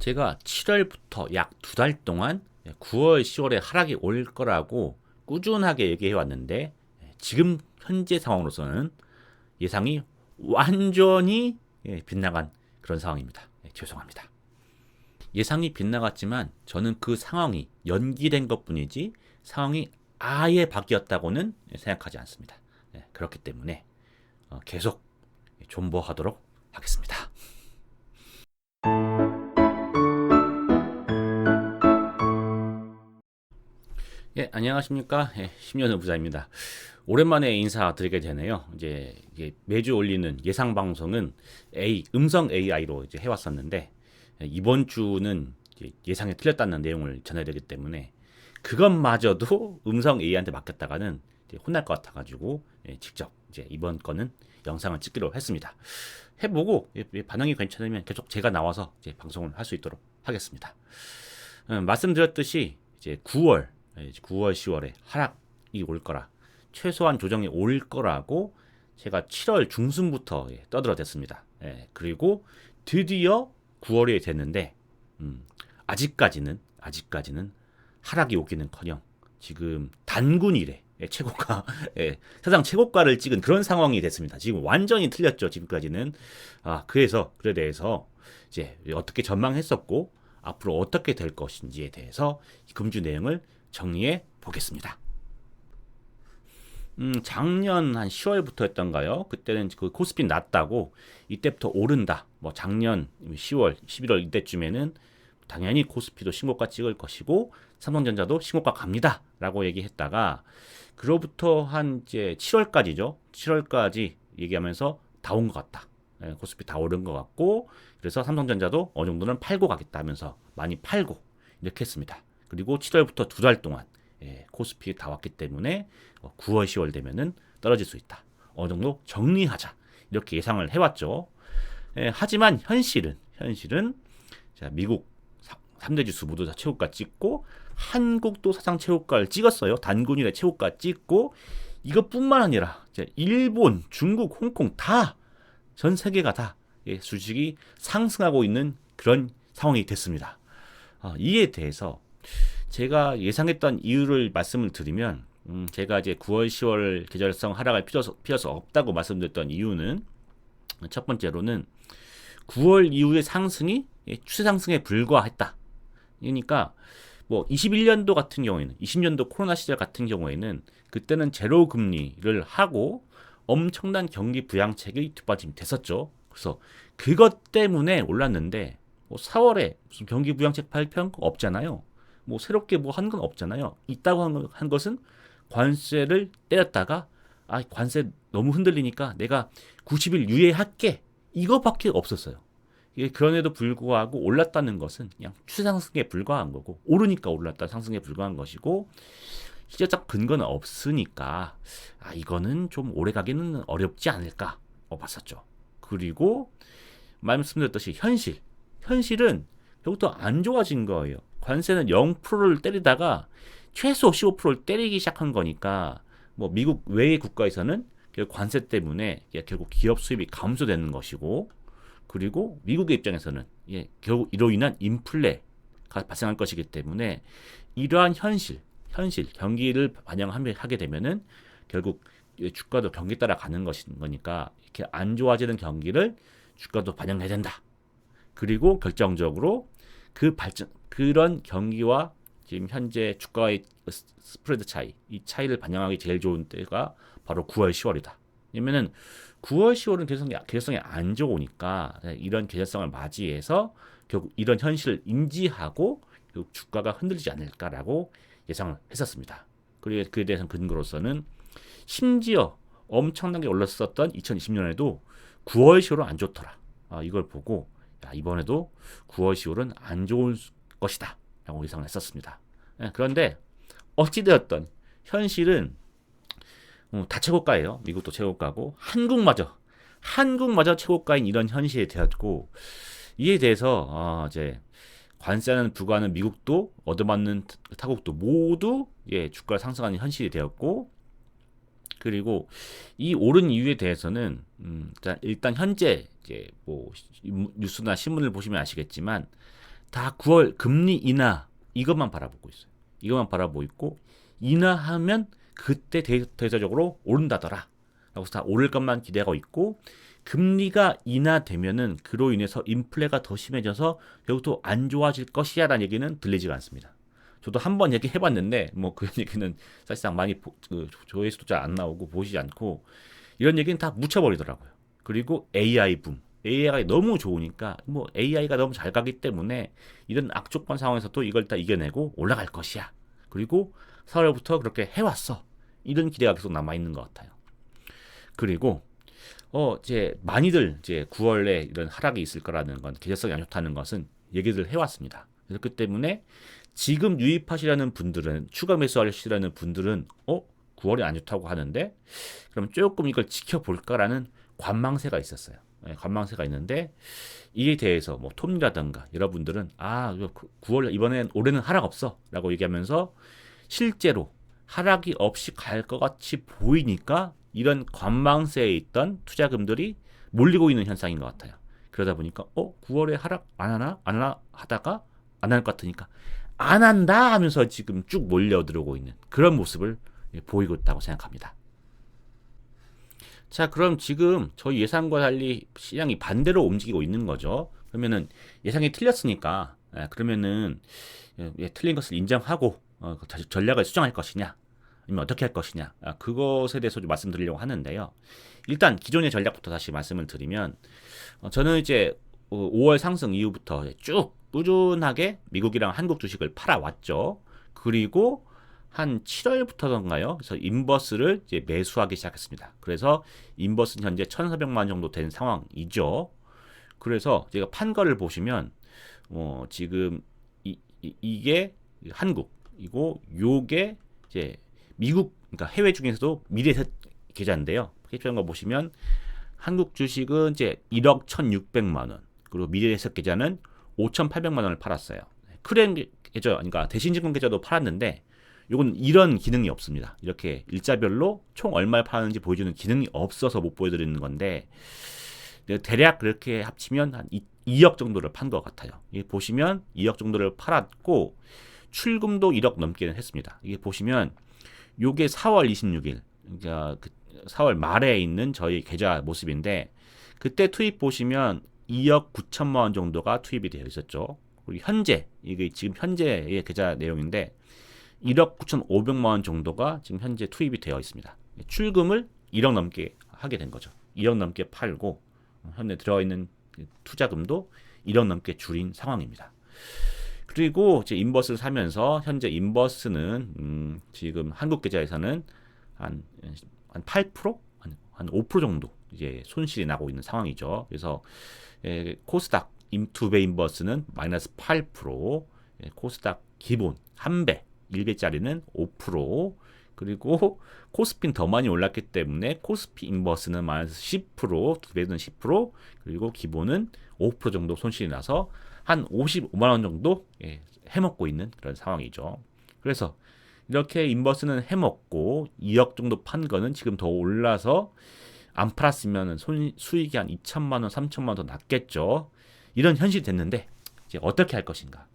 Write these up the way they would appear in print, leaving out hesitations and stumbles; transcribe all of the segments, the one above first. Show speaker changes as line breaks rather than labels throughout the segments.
제가 7월부터 약 2달 동안 9월, 10월에 하락이 올 거라고 꾸준하게 얘기해 왔는데 지금 현재 상황으로서는 예상이 완전히 빗나간 그런 상황입니다. 죄송합니다. 예상이 빗나갔지만 저는 그 상황이 연기된 것뿐이지 상황이 아예 바뀌었다고는 생각하지 않습니다. 그렇기 때문에 계속 존버하도록 하겠습니다. 안녕하십니까. 심연우 부자입니다. 오랜만에 인사드리게 되네요. 이제 매주 올리는 예상 방송은 음성 AI로 이제 해왔었는데 이번 주는 예상이 틀렸다는 내용을 전해드리기 때문에 그것마저도 음성 AI한테 맡겼다가는 혼날 것 같아가지고 직접 이제 이번 거는 영상을 찍기로 했습니다. 해보고 반응이 괜찮으면 계속 제가 나와서 이제 방송을 할 수 있도록 하겠습니다. 말씀드렸듯이 이제 9월, 10월에 하락이 올 거라, 최소한 조정이 올 거라고 제가 7월 중순부터 떠들어댔습니다. 그리고 드디어 9월이 됐는데 아직까지는 하락이 오기는커녕 지금 단군 이래 최고가 사상 최고가를 찍은 그런 상황이 됐습니다. 지금 완전히 틀렸죠. 지금까지는. 그래서 그에 대해서 이제 어떻게 전망했었고 앞으로 어떻게 될 것인지에 대해서 금주 내용을 정리해 보겠습니다. 작년 한 10월부터 했던가요? 그때는 그 코스피 낮다고 이때부터 오른다. 뭐 작년 10월, 11월 이때쯤에는 당연히 코스피도 신고가 찍을 것이고 삼성전자도 신고가 갑니다라고 얘기했다가 그로부터 한 이제 7월까지죠. 7월까지 얘기하면서 다 온 것 같다. 코스피 다 오른 것 같고 그래서 삼성전자도 어느 정도는 팔고 가겠다 하면서 많이 팔고 이렇게 했습니다. 그리고 7월부터 2달 동안 코스피 다 왔기 때문에 9월, 10월 되면은 떨어질 수 있다. 어느 정도 정리하자. 이렇게 예상을 해왔죠. 하지만 현실은 자, 미국 3대 지수 모두 다 최고가 찍고 한국도 사상 최고가를 찍었어요. 단군일의 최고가 찍고 이것뿐만 아니라 일본, 중국, 홍콩 다 전 세계가 다 주식이 상승하고 있는 그런 상황이 됐습니다. 이에 대해서 제가 예상했던 이유를 말씀을 드리면 제가 이제 9월, 10월 계절성 하락을 필요서 없다고 말씀드렸던 이유는 첫 번째로는 9월 이후의 상승이 추세 상승에 불과했다. 그러니까 뭐 21년도 같은 경우에는 20년도 코로나 시절 같은 경우에는 그때는 제로 금리를 하고 엄청난 경기 부양책이 뒷받침이 됐었죠. 그래서 그것 때문에 올랐는데 뭐 4월에 무슨 경기 부양책 발표한 거 없잖아요. 뭐 새롭게 뭐 한 건 없잖아요. 있다고 한 것은 관세를 때렸다가 관세 너무 흔들리니까 내가 90일 유예할게 이거밖에 없었어요. 그런에도 불구하고 올랐다는 것은 그냥 추세 상승에 불과한 거고 오르니까 올랐다 상승에 불과한 것이고 실제적 근거는 없으니까 이거는 좀 오래 가기는 어렵지 않을까 봤었죠. 그리고 말씀드렸듯이 현실은 결국 더 안 좋아진 거예요. 관세는 0%를 때리다가 최소 15%를 때리기 시작한 거니까 뭐 미국 외의 국가에서는 관세 때문에 결국 기업 수입이 감소되는 것이고 그리고 미국의 입장에서는 결국 이로 인한 인플레가 발생할 것이기 때문에 이러한 현실 경기를 반영하게 되면은 결국 주가도 경기 따라 가는 것인 거니까 이렇게 안 좋아지는 경기를 주가도 반영해야 된다. 그리고 결정적으로 그런 경기와 지금 현재 주가의 스프레드 차이, 이 차이를 반영하기 제일 좋은 때가 바로 9월, 10월이다. 왜냐면은 9월, 10월은 계절성이 안 좋으니까 이런 계절성을 맞이해서 결국 이런 현실을 인지하고 결국 주가가 흔들리지 않을까라고 예상을 했었습니다. 그리고 그에 대해서 근거로서는 심지어 엄청나게 올랐었던 2020년에도 9월, 10월은 안 좋더라. 이걸 보고 이번에도 9월, 10월은 안 좋을 것이다 라고 예상을 했었습니다. 그런데 어찌되었던 현실은 다 최고가예요. 미국도 최고가고 한국마저 최고가인 이런 현실이 되었고 이에 대해서 이제 관세는 부과하는 미국도 얻어맞는 타국도 모두 주가를 상승하는 현실이 되었고 그리고 이 오른 이유에 대해서는 일단 현재 이제 뭐 뉴스나 신문을 보시면 아시겠지만 다 9월 금리 인하 이것만 바라보고 있어요. 이것만 바라보고 있고 인하하면 그때 대체적으로 오른다더라. 라고 다 오를 것만 기대하고 있고 금리가 인하되면은 그로 인해서 인플레가 더 심해져서 결국 또 안 좋아질 것이야라는 얘기는 들리지가 않습니다. 저도 한번 얘기해봤는데 뭐 그 얘기는 사실상 많이 조회수도 잘 안 나오고 보시지 않고 이런 얘기는 다 묻혀버리더라고요. 그리고 AI 붐. AI가 너무 좋으니까 뭐 AI가 너무 잘 가기 때문에 이런 악조건 상황에서도 이걸 다 이겨내고 올라갈 것이야. 그리고 4월부터 그렇게 해왔어. 이런 기대가 계속 남아있는 것 같아요. 그리고 이제 많이들 이제 9월에 이런 하락이 있을 거라는 건 계절성이 안 좋다는 것은 얘기를 해왔습니다. 그렇기 때문에 지금 유입하시라는 분들은 추가 매수하시라는 분들은 9월이 안 좋다고 하는데 그럼 조금 이걸 지켜볼까라는 관망세가 있었어요. 관망세가 있는데 이에 대해서 뭐 톰이라든가 여러분들은 9월 이번엔 올해는 하락 없어라고 얘기하면서 실제로 하락이 없이 갈 것 같이 보이니까 이런 관망세에 있던 투자금들이 몰리고 있는 현상인 것 같아요. 그러다 보니까 9월에 하락 안 하나 하다가 안 할 것 같으니까 안 한다 하면서 지금 쭉 몰려 들어오고 있는 그런 모습을 보이고 있다고 생각합니다. 자, 그럼 지금 저희 예상과 달리 시장이 반대로 움직이고 있는 거죠. 그러면은 예상이 틀렸으니까 그러면은 틀린 것을 인정하고 전략을 수정할 것이냐 아니면 어떻게 할 것이냐 그것에 대해서 좀 말씀드리려고 하는데요. 일단 기존의 전략부터 다시 말씀을 드리면 저는 이제 5월 상승 이후부터 쭉 꾸준하게 미국이랑 한국 주식을 팔아왔죠. 그리고 한 7월부터던가요. 그래서 인버스를 이제 매수하기 시작했습니다. 그래서 인버스는 현재 1,400만 원 정도 된 상황이죠. 그래서 제가 판 거를 보시면 지금 이게 한국이고 요게 이제 미국 그러니까 해외 중에서도 미래에셋 계좌인데요. 계좌인 거 보시면 한국 주식은 이제 1억 1,600만 원 그리고 미래에셋 계좌는 5,800만 원을 팔았어요. 크랜 계좌 그러니까 대신증권 계좌도 팔았는데 요건 이런 기능이 없습니다. 이렇게 일자별로 총 얼마를 팔았는지 보여주는 기능이 없어서 못 보여드리는 건데 대략 그렇게 합치면 한 2억 정도를 판 것 같아요. 이게 보시면 2억 정도를 팔았고 출금도 1억 넘게는 했습니다. 이게 보시면 요게 4월 26일 그러니까 4월 말에 있는 저희 계좌 모습인데 그때 투입 보시면 2억 9천만 원 정도가 투입이 되어 있었죠. 그리고 현재 이게 지금 현재의 계좌 내용인데 1억 9,500만 원 정도가 지금 현재 투입이 되어 있습니다. 출금을 1억 넘게 하게 된 거죠. 2억 넘게 팔고 현재 들어있는 투자금도 1억 넘게 줄인 상황입니다. 그리고 이제 인버스를 사면서 현재 인버스는 지금 한국 계좌에서는 한 8%? 한 5% 정도 이제 손실이 나고 있는 상황이죠. 그래서 코스닥 두 배 인버스는 마이너스 8%, 코스닥 기본 한 배 1배짜리는 5%, 그리고 코스피는 더 많이 올랐기 때문에 코스피 인버스는 마이너스 10%, 두 배는 10%, 그리고 기본은 5% 정도 손실이 나서 한 55만 원 정도 해먹고 있는 그런 상황이죠. 그래서 이렇게 인버스는 해먹고 2억 정도 판 거는 지금 더 올라서 안 팔았으면 수익이 한 2천만 원, 3천만 원 더 났겠죠. 이런 현실이 됐는데 이제 어떻게 할 것인가?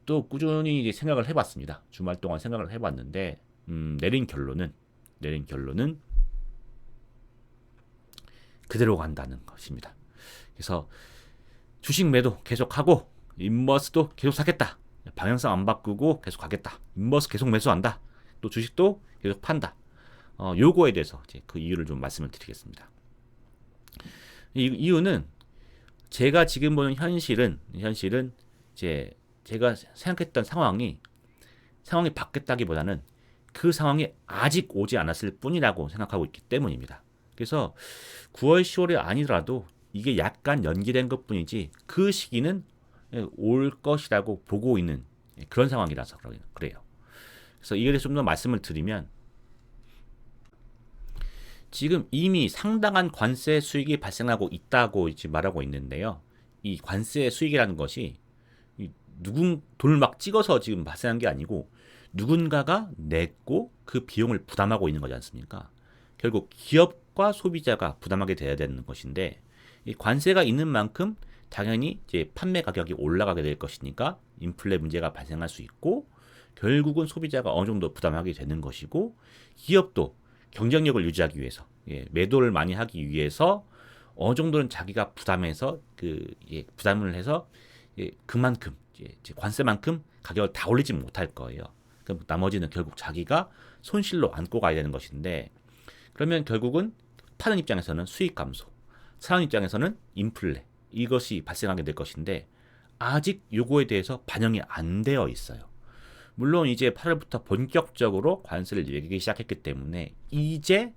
또 꾸준히 이제 생각을 해봤습니다. 주말 동안 생각을 해봤는데 내린 결론은 그대로 간다는 것입니다. 그래서 주식 매도 계속하고 인버스도 계속 사겠다. 방향성 안 바꾸고 계속 가겠다. 인버스 계속 매수한다. 또 주식도 계속 판다. 요거에 대해서 이제 그 이유를 좀 말씀을 드리겠습니다. 이유는 제가 지금 보는 현실은 이제 제가 생각했던 상황이 바뀌었다기보다는 그 상황이 아직 오지 않았을 뿐이라고 생각하고 있기 때문입니다. 그래서 9월, 10월이 아니더라도 이게 약간 연기된 것 뿐이지 그 시기는 올 것이라고 보고 있는 그런 상황이라서 그래요. 그래서 이에 대해서 좀 더 말씀을 드리면 지금 이미 상당한 관세 수익이 발생하고 있다고 이제 말하고 있는데요. 이 관세 수익이라는 것이 돈을 막 찍어서 지금 발생한 게 아니고 누군가가 냈고 그 비용을 부담하고 있는 거지 않습니까? 결국 기업과 소비자가 부담하게 돼야 되는 것인데 이 관세가 있는 만큼 당연히 이제 판매 가격이 올라가게 될 것이니까 인플레 문제가 발생할 수 있고 결국은 소비자가 어느 정도 부담하게 되는 것이고 기업도 경쟁력을 유지하기 위해서 매도를 많이 하기 위해서 어느 정도는 자기가 부담해서 부담을 해서 그만큼 이제 관세만큼 가격을 다 올리지 못할 거예요. 그럼 나머지는 결국 자기가 손실로 안고 가야 되는 것인데 그러면 결국은 파는 입장에서는 수익 감소, 사는 입장에서는 인플레 이것이 발생하게 될 것인데 아직 요거에 대해서 반영이 안 되어 있어요. 물론 이제 8월부터 본격적으로 관세를 매기기 시작했기 때문에 이제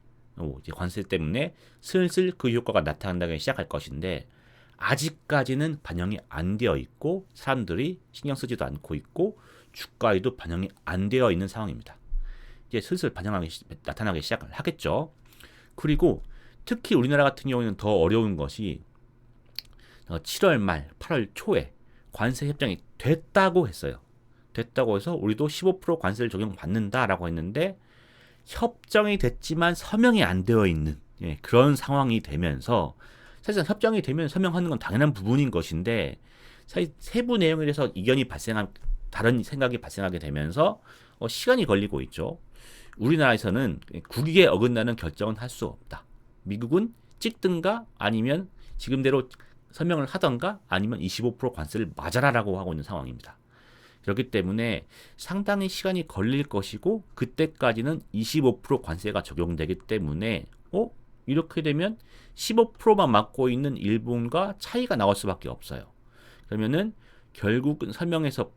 관세 때문에 슬슬 그 효과가 나타나기 시작할 것인데 아직까지는 반영이 안 되어 있고 사람들이 신경 쓰지도 않고 있고 주가에도 반영이 안 되어 있는 상황입니다. 이제 슬슬 나타나기 시작을 하겠죠. 그리고 특히 우리나라 같은 경우에는 더 어려운 것이 7월 말 8월 초에 관세 협정이 됐다고 했어요. 됐다고 해서 우리도 15% 관세를 적용받는다라고 했는데 협정이 됐지만 서명이 안 되어 있는 그런 상황이 되면서 사실상 협정이 되면 서명하는 건 당연한 부분인 것인데 사실 세부 내용에 대해서 이견이 다른 생각이 발생하게 되면서 시간이 걸리고 있죠. 우리나라에서는 국익에 어긋나는 결정은 할 수 없다. 미국은 찍든가 아니면 지금대로 서명을 하던가 아니면 25% 관세를 맞아라라고 하고 있는 상황입니다. 그렇기 때문에 상당히 시간이 걸릴 것이고 그때까지는 25% 관세가 적용되기 때문에 이렇게 되면 15%만 맡고 있는 일본과 차이가 나올 수밖에 없어요. 그러면은 결국은 설명에서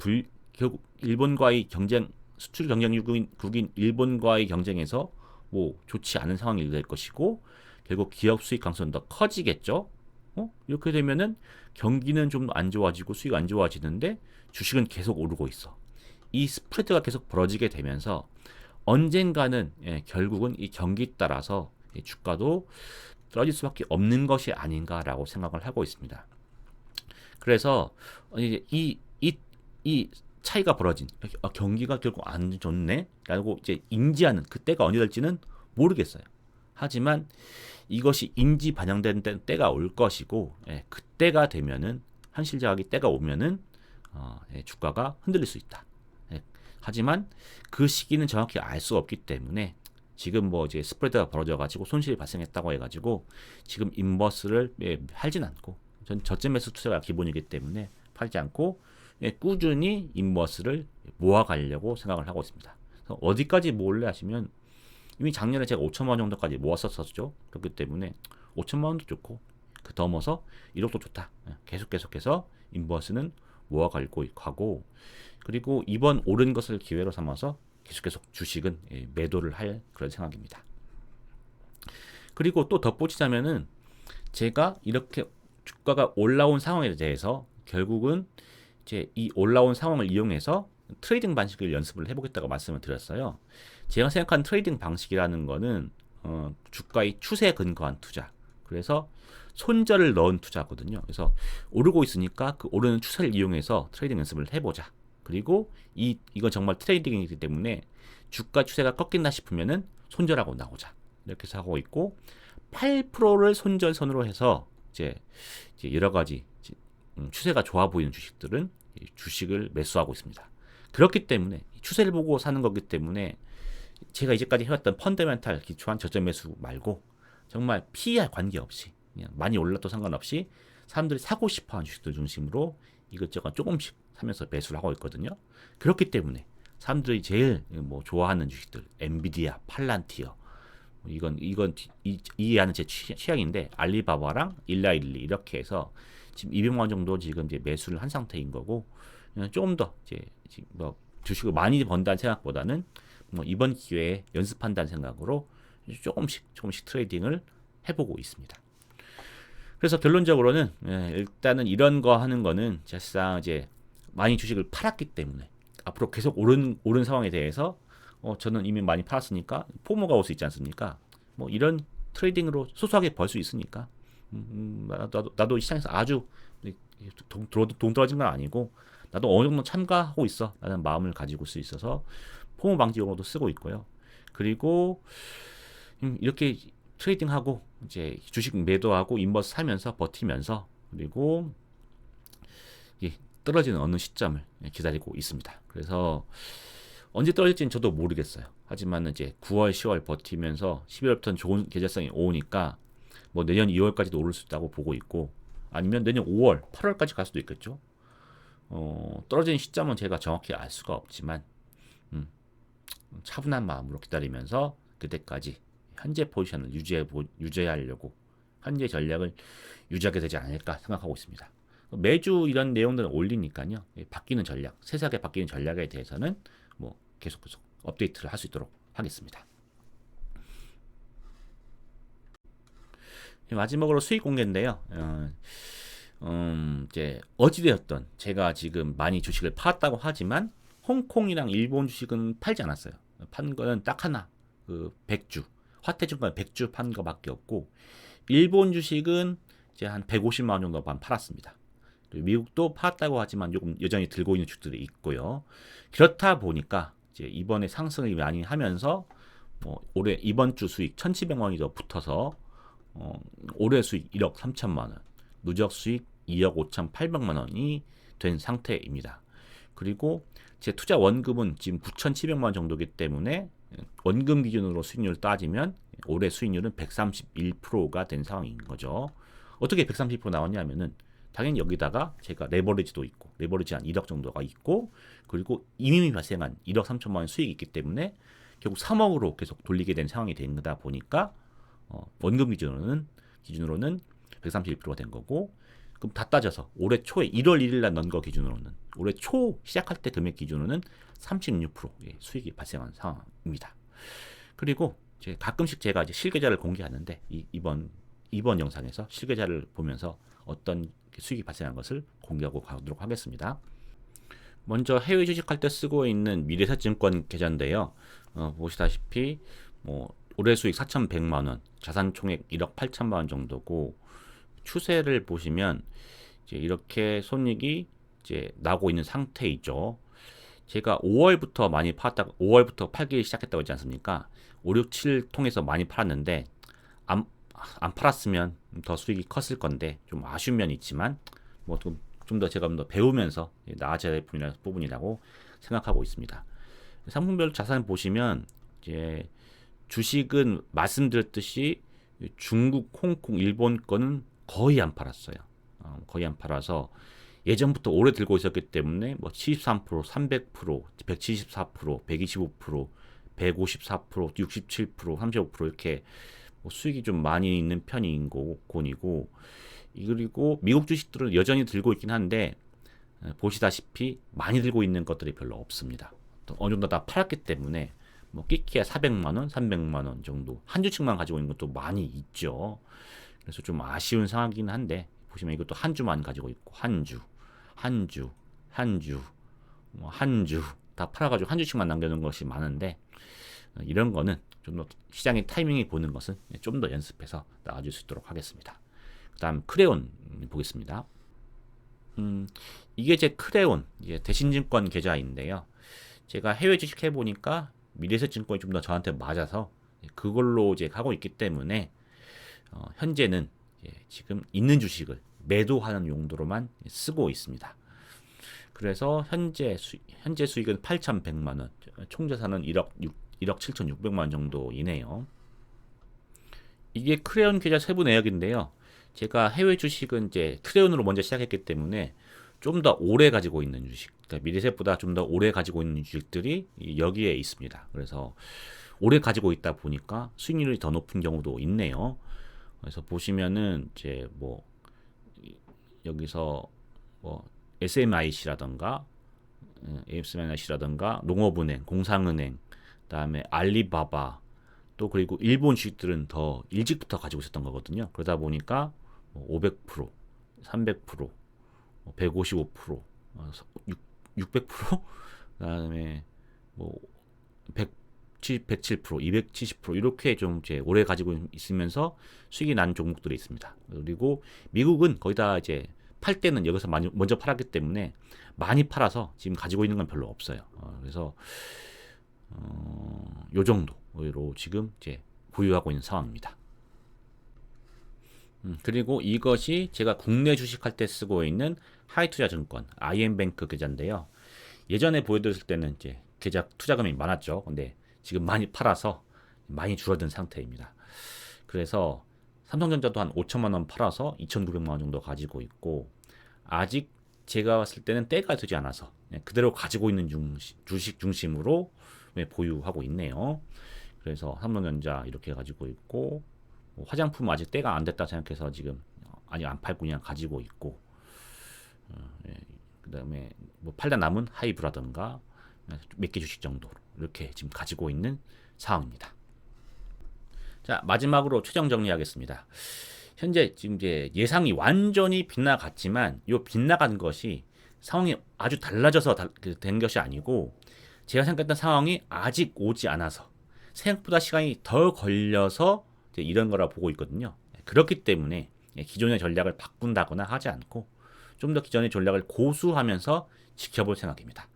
결국 일본과의 경쟁 수출 경쟁국인 일본과의 경쟁에서 좋지 않은 상황이 될 것이고 결국 기업 수익 감소는 더 커지겠죠. 이렇게 되면은 경기는 좀 안 좋아지고 수익 안 좋아지는데 주식은 계속 오르고 있어. 이 스프레드가 계속 벌어지게 되면서 언젠가는 결국은 이 경기 따라서 주가도 떨어질 수밖에 없는 것이 아닌가라고 생각을 하고 있습니다. 그래서 이제 이 차이가 벌어진 경기가 결국 안 좋네 라고 이제 인지하는 그때가 언제 될지는 모르겠어요. 하지만 이것이 인지 반영된 때가 올 것이고 그때가 되면은 현실적인 때가 오면은 주가가 흔들릴 수 있다. 하지만 그 시기는 정확히 알 수 없기 때문에 지금 이제 스프레드가 벌어져가지고 손실이 발생했다고 해가지고 지금 인버스를 팔진 않고 전 저점 매수 투자가 기본이기 때문에 팔지 않고 꾸준히 인버스를 모아가려고 생각을 하고 있습니다. 어디까지 모을래 하시면 이미 작년에 제가 5천만 원 정도까지 모았었죠. 그렇기 때문에 5천만 원도 좋고 그 넘어서 1억도 좋다. 계속해서 인버스는 모아가고 가고 그리고 이번 오른 것을 기회로 삼아서 계속 주식은 매도를 할 그런 생각입니다. 그리고 또 덧붙이자면은 제가 이렇게 주가가 올라온 상황에 대해서 결국은 이제 이 올라온 상황을 이용해서 트레이딩 방식을 연습을 해보겠다고 말씀을 드렸어요. 제가 생각한 트레이딩 방식이라는 거는 주가의 추세에 근거한 투자. 그래서 손절을 넣은 투자거든요. 그래서 오르고 있으니까 그 오르는 추세를 이용해서 트레이딩 연습을 해보자. 그리고 이건 정말 트레이딩이기 때문에 주가 추세가 꺾인다 싶으면은 손절하고 나오자. 이렇게 해서 하고 있고 8%를 손절선으로 해서 이제 여러 가지 추세가 좋아 보이는 주식들은 주식을 매수하고 있습니다. 그렇기 때문에 추세를 보고 사는 거기 때문에 제가 이제까지 해왔던 펀더멘탈 기초한 저점 매수 말고 정말 PER 관계없이 그냥 많이 올랐도 상관없이 사람들이 사고 싶어하는 주식들 중심으로 이것저것 조금씩 사면서 매수를 하고 있거든요. 그렇기 때문에 사람들이 제일 좋아하는 주식들 엔비디아, 팔란티어 이건 이해하는 제 취향인데 알리바바랑 일라일리 이렇게 해서 지금 200만 원 정도 지금 이제 매수를 한 상태인 거고 조금 더 이제 주식을 많이 번다는 생각보다는 이번 기회에 연습한다는 생각으로 조금씩 트레이딩을 해보고 있습니다. 그래서 결론적으로는 일단은 이런 거 하는 거는 사실상 이제 많이 주식을 팔았기 때문에 앞으로 계속 오른 상황에 대해서 저는 이미 많이 팔았으니까 포모가 올 수 있지 않습니까? 이런 트레이딩으로 소소하게 벌 수 있으니까 나도 시장에서 아주 동떨어진 건 아니고 나도 어느 정도 참가하고 있어 라는 마음을 가지고 수 있어서 포모 방지용으로도 쓰고 있고요. 그리고 이렇게 트레이딩하고 이제 주식 매도하고 인버스 사면서 버티면서 그리고 떨어지는 어느 시점을 기다리고 있습니다. 그래서 언제 떨어질지는 저도 모르겠어요. 하지만 이제 9월, 10월 버티면서 11월부터는 좋은 계절성이 오니까 뭐 내년 2월까지도 오를 수 있다고 보고 있고, 아니면 내년 5월, 8월까지 갈 수도 있겠죠. 떨어지는 시점은 제가 정확히 알 수가 없지만 음, 차분한 마음으로 기다리면서 그때까지 현재 포지션을 유지하려고 현재 전략을 유지하게 되지 않을까 생각하고 있습니다. 매주 이런 내용들을 올리니까요. 바뀌는 전략, 세세하게 바뀌는 전략에 대해서는 뭐 계속 업데이트를 할 수 있도록 하겠습니다. 마지막으로 수익 공개인데요. 이제 어찌되었던 제가 지금 많이 주식을 팔았다고 하지만 홍콩이랑 일본 주식은 팔지 않았어요. 판 거는 딱 하나, 그 백주, 화태증권 백주 판 거밖에 없고, 일본 주식은 이제 한 150만 원 정도만 팔았습니다. 미국도 팔았다고 하지만 조금 여전히 들고 있는 주들이 있고요. 그렇다 보니까 이제 이번에 상승을 많이 하면서 올해 이번 주 수익 1,700만 원이 더 붙어서 올해 수익 1억 3천만 원, 누적 수익 2억 5,800만 원이 된 상태입니다. 그리고 제 투자 원금은 지금 9,700만 원 정도이기 때문에 원금 기준으로 수익률을 따지면 올해 수익률은 131%가 된 상황인 거죠. 어떻게 130% 나왔냐면은 당연히 여기다가 제가 레버리지도 있고, 레버리지 한 1억 정도가 있고, 그리고 이미 발생한 1억 3천만 원 수익이 있기 때문에 결국 3억으로 계속 돌리게 된 상황이 된 거다 보니까 원금 기준으로는 131%가 된 거고, 그럼 다 따져서 올해 초에 1월 1일 날 넣은 거 기준으로는 올해 초 시작할 때 금액 기준으로는 36% 수익이 발생한 상황입니다. 그리고 가끔씩 제가 이제 실계좌를 공개하는데 이번 영상에서 실계좌를 보면서 어떤 수익이 발생한 것을 공개하고 가도록 하겠습니다. 먼저 해외 주식할 때 쓰고 있는 미래에셋증권 계좌인데요. 보시다시피 올해 수익 4,100만 원, 자산 총액 1억 8천만 원 정도고, 추세를 보시면 이제 이렇게 손익이 이제 나고 있는 상태이죠. 제가 5월부터 많이 팔았다가 5월부터 팔기 시작했다고 했지 않습니까? 5, 6, 7 통해서 많이 팔았는데 안 팔았으면 더 수익이 컸을 건데 좀 아쉬운 면이 있지만 좀 더 제가 더 배우면서 나아져야 될 부분이라고 생각하고 있습니다. 상품별 자산 보시면 이제 주식은 말씀드렸듯이 중국, 홍콩, 일본 거는 거의 안 팔았어요. 거의 안 팔아서 예전부터 오래 들고 있었기 때문에 73%, 300%, 174%, 125%, 154%, 67%, 35% 이렇게 수익이 좀 많이 있는 편인 곤이고, 그리고 미국 주식들은 여전히 들고 있긴 한데 보시다시피 많이 들고 있는 것들이 별로 없습니다. 어느 정도 다 팔았기 때문에 끼키야 400만 원, 300만 원 정도 한 주씩만 가지고 있는 것도 많이 있죠. 그래서 좀 아쉬운 상황이긴 한데, 보시면 이것도 한 주만 가지고 있고 한 주 다 팔아가지고 한 주씩만 남겨놓은 것이 많은데, 이런 거는 좀 더 시장의 타이밍이 보는 것은 좀 더 연습해서 나아질 수 있도록 하겠습니다. 그 다음 크레온 보겠습니다. 이게 제 크레온 대신증권 계좌인데요. 제가 해외 주식 해보니까 미래에셋증권이 좀 더 저한테 맞아서 그걸로 이제 하고 있기 때문에 현재는 지금 있는 주식을 매도하는 용도로만 쓰고 있습니다. 그래서 현재 수익은 8,100만 원, 총 자산은 1억 7,600만 원 정도이네요. 이게 크레온 계좌 세부 내역인데요. 제가 해외 주식은 이제 크레온으로 먼저 시작했기 때문에 좀 더 오래 가지고 있는 주식, 그러니까 미래셋보다 좀 더 오래 가지고 있는 주식들이 여기에 있습니다. 그래서 오래 가지고 있다 보니까 수익률이 더 높은 경우도 있네요. 그래서 보시면은 이제 여기서 SMIC라던가 농업은행, 공상은행, 그다음에 알리바바, 또 그리고 일본 주식들은 더 일찍부터 가지고 있었던 거거든요. 그러다 보니까 500%, 300%, 155%, 600%, 그다음에 107%, 270% 이렇게 좀 이제 오래 가지고 있으면서 수익이 난 종목들이 있습니다. 그리고 미국은 거의 다 이제 팔 때는 여기서 먼저 팔았기 때문에 많이 팔아서 지금 가지고 있는 건 별로 없어요. 그래서 요 정도로 지금 이제 보유하고 있는 상황입니다. 그리고 이것이 제가 국내 주식할 때 쓰고 있는 하이투자증권 IM뱅크 계좌인데요. 예전에 보여드렸을 때는 이제 계좌 투자금이 많았죠. 근데 지금 많이 팔아서 많이 줄어든 상태입니다. 그래서 삼성전자도 한 5천만 원 팔아서 2,900만 원 정도 가지고 있고, 아직 제가 봤을 때는 때가 되지 않아서 그대로 가지고 있는 주식 중심으로 보유하고 있네요. 그래서 삼성전자 이렇게 가지고 있고, 뭐 화장품 아직 때가 안 됐다 생각해서 지금 아직 안 팔고 그냥 가지고 있고, 그다음에 뭐 팔다 남은 하이브라든가 몇 개 주식 정도 이렇게 지금 가지고 있는 상황입니다. 자, 마지막으로 최종 정리하겠습니다. 현재 지금 이제 예상이 완전히 빗나갔지만 이 빗나간 것이 상황이 아주 달라져서 된 것이 아니고, 제가 생각했던 상황이 아직 오지 않아서 생각보다 시간이 더 걸려서 이런 거라 보고 있거든요. 그렇기 때문에 기존의 전략을 바꾼다거나 하지 않고 좀 더 기존의 전략을 고수하면서 지켜볼 생각입니다.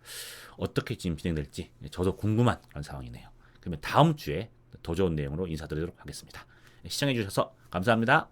어떻게 지금 진행될지 저도 궁금한 그런 상황이네요. 그러면 다음 주에 더 좋은 내용으로 인사드리도록 하겠습니다. 시청해주셔서 감사합니다.